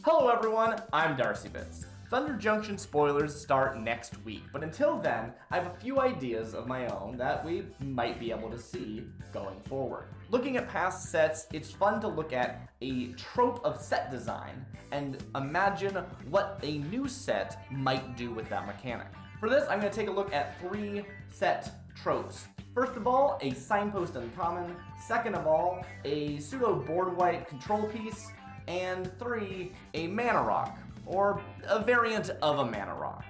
Hello everyone, I'm Darcy Bits. Thunder Junction spoilers start next week, but until then, I have a few ideas of my own that we might be able to see going forward. Looking at past sets, it's fun to look at a trope of set design and imagine what a new set might do with that mechanic. For this, I'm going to take a look at 3 set tropes. First of all, a signpost uncommon. Second of all, a pseudo board wipe control piece. And 3, a mana rock, or a variant of a mana rock.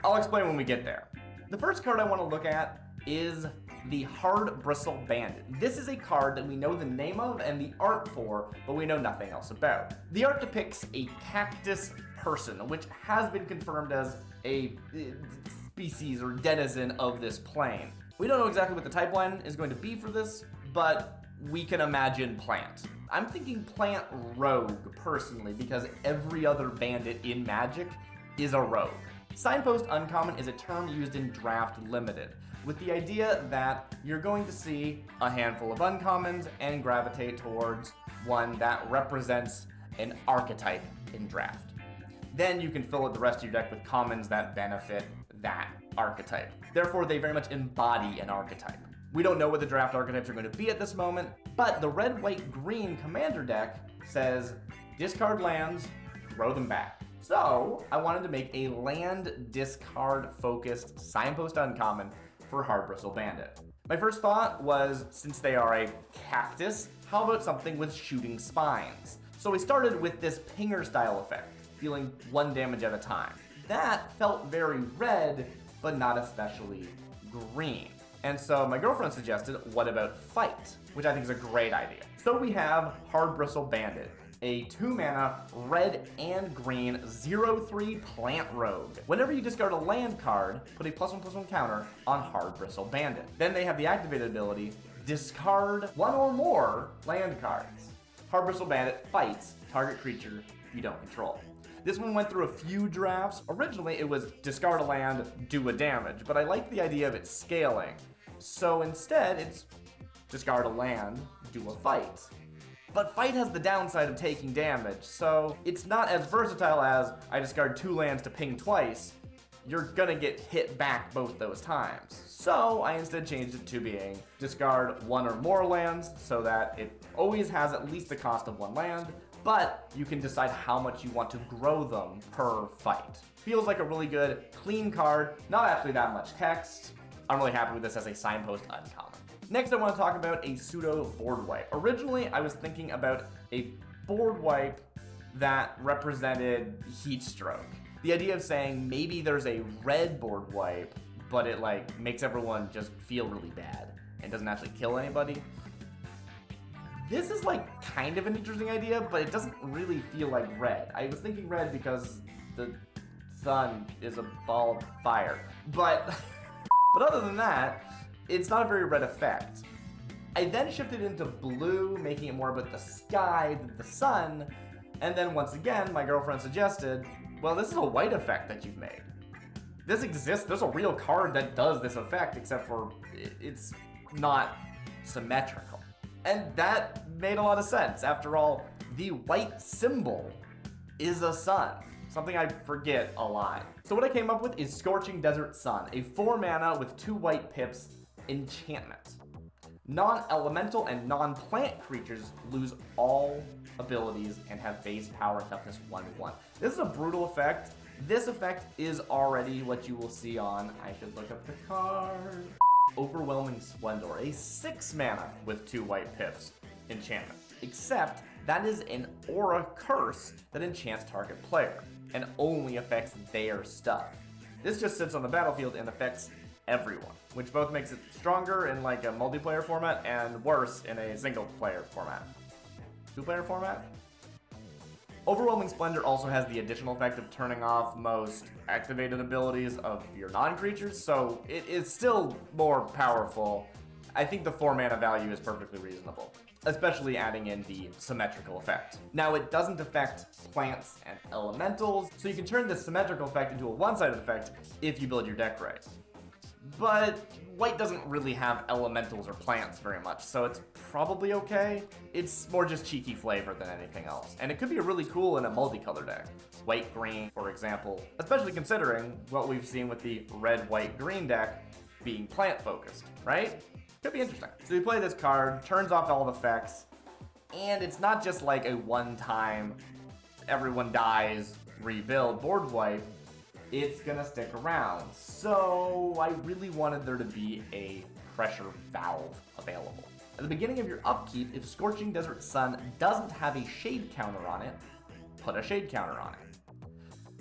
I'll explain when we get there. The first card I want to look at is the Hard Bristle Bandit. This is a card that we know the name of and the art for, but we know nothing else about. The art depicts a cactus person, which has been confirmed as a species or denizen of this plane. We don't know exactly what the type line is going to be for this, but we can imagine plant. I'm thinking plant rogue, personally, because every other bandit in Magic is a rogue. Signpost uncommon is a term used in Draft Limited, with the idea that you're going to see a handful of uncommons and gravitate towards one that represents an archetype in Draft. Then you can fill out the rest of your deck with commons that benefit that archetype. Therefore, they very much embody an archetype. We don't know what the draft archetypes are going to be at this moment, but the red, white, green commander deck says discard lands, throw them back. So I wanted to make a land discard focused signpost uncommon for Hard Bristle Bandit. My first thought was, since they are a cactus, how about something with shooting spines? So we started with this pinger style effect, dealing 1 damage at a time. That felt very red, but not especially green. And so my girlfriend suggested, what about fight? Which I think is a great idea. So we have Hard Bristle Bandit, a 2-mana red and green 0/3 plant rogue. Whenever you discard a land card, put a +1/+1 counter on Hard Bristle Bandit. Then they have the activated ability, discard 1 or more land cards. Hard Bristle Bandit fights target creature you don't control. This one went through a few drafts. Originally, it was discard a land, do a damage, but I like the idea of it scaling. So instead, it's discard a land, do a fight. But fight has the downside of taking damage, so it's not as versatile as I discard 2 lands to ping twice. You're gonna get hit back both those times. So I instead changed it to being discard 1 or more lands so that it always has at least the cost of 1 land, but you can decide how much you want to grow them per fight. Feels like a really good, clean card, not actually that much text. I'm really happy with this as a signpost uncommon. Next, I want to talk about a pseudo board wipe. Originally, I was thinking about a board wipe that represented heat stroke. The idea of saying maybe there's a red board wipe, but it makes everyone just feel really bad and doesn't actually kill anybody. This is kind of an interesting idea, but it doesn't really feel like red. I was thinking red because the sun is a ball of fire. But other than that, it's not a very red effect. I then shifted into blue, making it more about the sky than the sun. And then once again, my girlfriend suggested, well, this is a white effect that you've made. This exists, there's a real card that does this effect, except for it's not symmetrical. And that made a lot of sense. After all, the white symbol is a sun, something I forget a lot. So what I came up with is Scorching Desert Sun, a 4-mana with 2 white pips enchantment. Non-elemental and non-plant creatures lose all abilities and have base power toughness 1/1. This is a brutal effect. This effect is already what you will see on, I should look up the card, Overwhelming Splendor, a 6-mana with 2 white pips enchantment. Except that is an aura curse that enchants target player and only affects their stuff. This just sits on the battlefield and affects everyone, which both makes it stronger in a multiplayer format and worse in a single player format. 2-player format? Overwhelming Splendor also has the additional effect of turning off most activated abilities of your non-creatures, so it is still more powerful. I think the 4-mana value is perfectly reasonable, especially adding in the symmetrical effect. Now, it doesn't affect plants and elementals, so you can turn this symmetrical effect into a one-sided effect if you build your deck right. but white doesn't really have elementals or plants very much, so it's probably okay. It's more just cheeky flavor than anything else, and it could be really cool in a multicolor deck. White-green, for example, especially considering what we've seen with the red-white-green deck being plant-focused, right? Could be interesting. So you play this card, turns off all the effects, and it's not just like a one-time, everyone dies, rebuild board wipe. It's gonna stick around. So I really wanted there to be a pressure valve available. At the beginning of your upkeep, if Scorching Desert Sun doesn't have a shade counter on it, put a shade counter on it.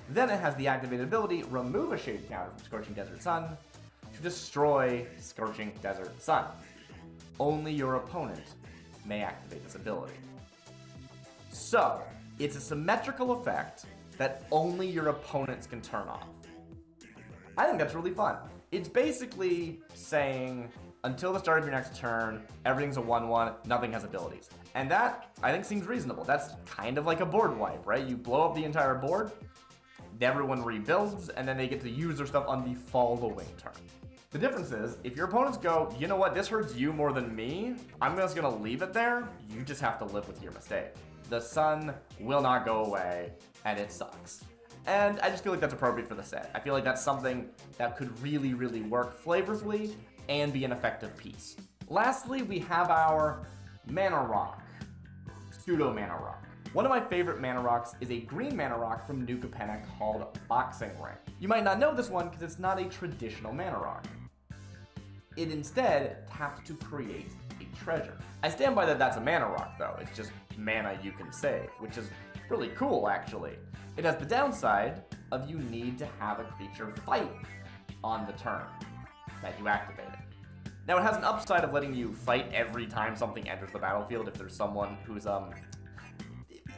Then it has the activated ability, remove a shade counter from Scorching Desert Sun to destroy Scorching Desert Sun. Only your opponent may activate this ability. So, it's a symmetrical effect that only your opponents can turn off. I think that's really fun. It's basically saying, until the start of your next turn, everything's a 1/1, nothing has abilities. And that, I think, seems reasonable. That's kind of like a board wipe, right? You blow up the entire board, everyone rebuilds, and then they get to use their stuff on the following turn. The difference is, if your opponents go, you know what, this hurts you more than me, I'm just gonna leave it there, you just have to live with your mistake. The sun will not go away, and it sucks. And I just feel like that's appropriate for the set. I feel like that's something that could really, really work flavorfully and be an effective piece. Lastly, we have our Mana Rock, Pseudo Mana Rock. One of my favorite mana rocks is a green mana rock from New Capenna called Boxing Ring. You might not know this one because it's not a traditional mana rock. It instead taps to create a treasure. I stand by that that's a mana rock though, it's just mana you can save, which is really cool actually. It has the downside of you need to have a creature fight on the turn that you activate it. Now it has an upside of letting you fight every time something enters the battlefield if there's someone who's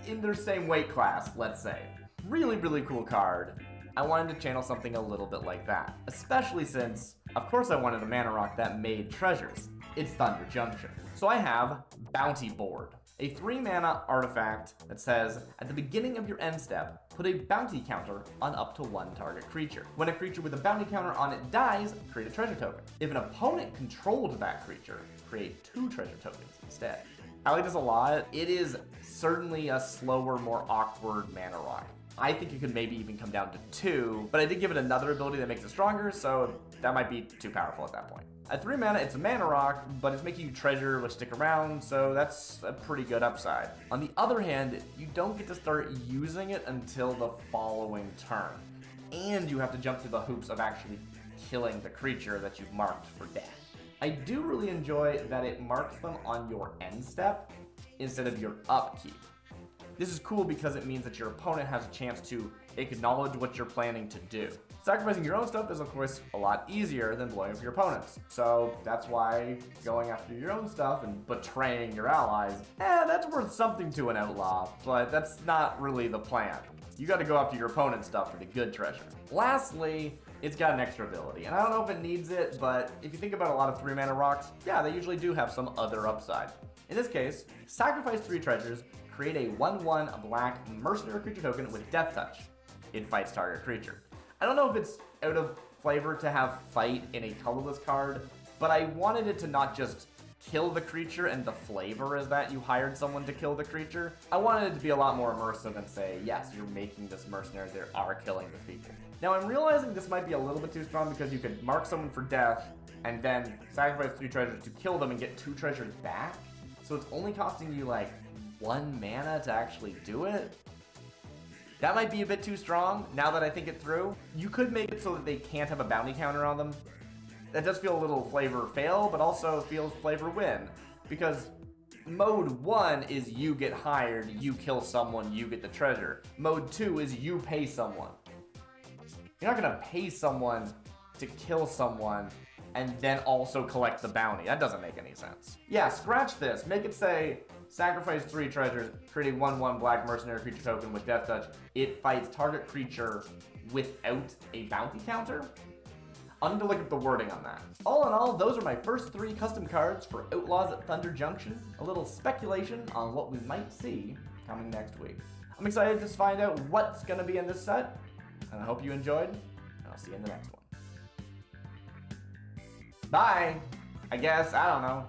in their same weight class, let's say. Really, really cool card. I wanted to channel something a little bit like that, especially since, of course I wanted a mana rock that made treasures. It's Thunder Junction. So I have Bounty Board, a 3-mana artifact that says, at the beginning of your end step, put a bounty counter on up to 1 target creature. When a creature with a bounty counter on it dies, create a treasure token. If an opponent controlled that creature, create 2 treasure tokens instead. I like this a lot. It is certainly a slower, more awkward mana rock. I think it could maybe even come down to 2, but I did give it another ability that makes it stronger, so that might be too powerful at that point. At 3 mana, it's a mana rock, but it's making you treasure which stick around, so that's a pretty good upside. On the other hand, you don't get to start using it until the following turn, and you have to jump through the hoops of actually killing the creature that you've marked for death. I do really enjoy that it marks them on your end step instead of your upkeep. This is cool because it means that your opponent has a chance to acknowledge what you're planning to do. Sacrificing your own stuff is of course a lot easier than blowing up your opponent's. So that's why going after your own stuff and betraying your allies, that's worth something to an outlaw, but that's not really the plan. You gotta go after your opponent's stuff for the good treasure. Lastly, it's got an extra ability, and I don't know if it needs it, but if you think about a lot of 3-mana rocks, yeah, they usually do have some other upside. In this case, sacrifice 3 treasures, create a 1/1 black mercenary creature token with Death Touch. It fights target creature. I don't know if it's out of flavor to have fight in a colorless card, but I wanted it to not just kill the creature and the flavor is that you hired someone to kill the creature. I wanted it to be a lot more immersive and say, yes, you're making this mercenary, they are killing the people. Now I'm realizing this might be a little bit too strong because you could mark someone for death and then sacrifice 3 treasures to kill them and get 2 treasures back. So it's only costing you like 1 mana to actually do it. That might be a bit too strong now that I think it through. You could make it so that they can't have a bounty counter on them. That does feel a little flavor fail, but also feels flavor win. Because mode 1 is you get hired, you kill someone, you get the treasure. Mode 2 is you pay someone. You're not gonna pay someone to kill someone and then also collect the bounty. That doesn't make any sense. Yeah, scratch this. Make it say, sacrifice 3 treasures, create a 1/1 black mercenary creature token with Death Touch. It fights target creature without a bounty counter. I'll need to look at the wording on that. All in all, those are my first 3 custom cards for Outlaws at Thunder Junction. A little speculation on what we might see coming next week. I'm excited to find out what's gonna be in this set, and I hope you enjoyed, and I'll see you in the next one. Bye. I guess, I don't know.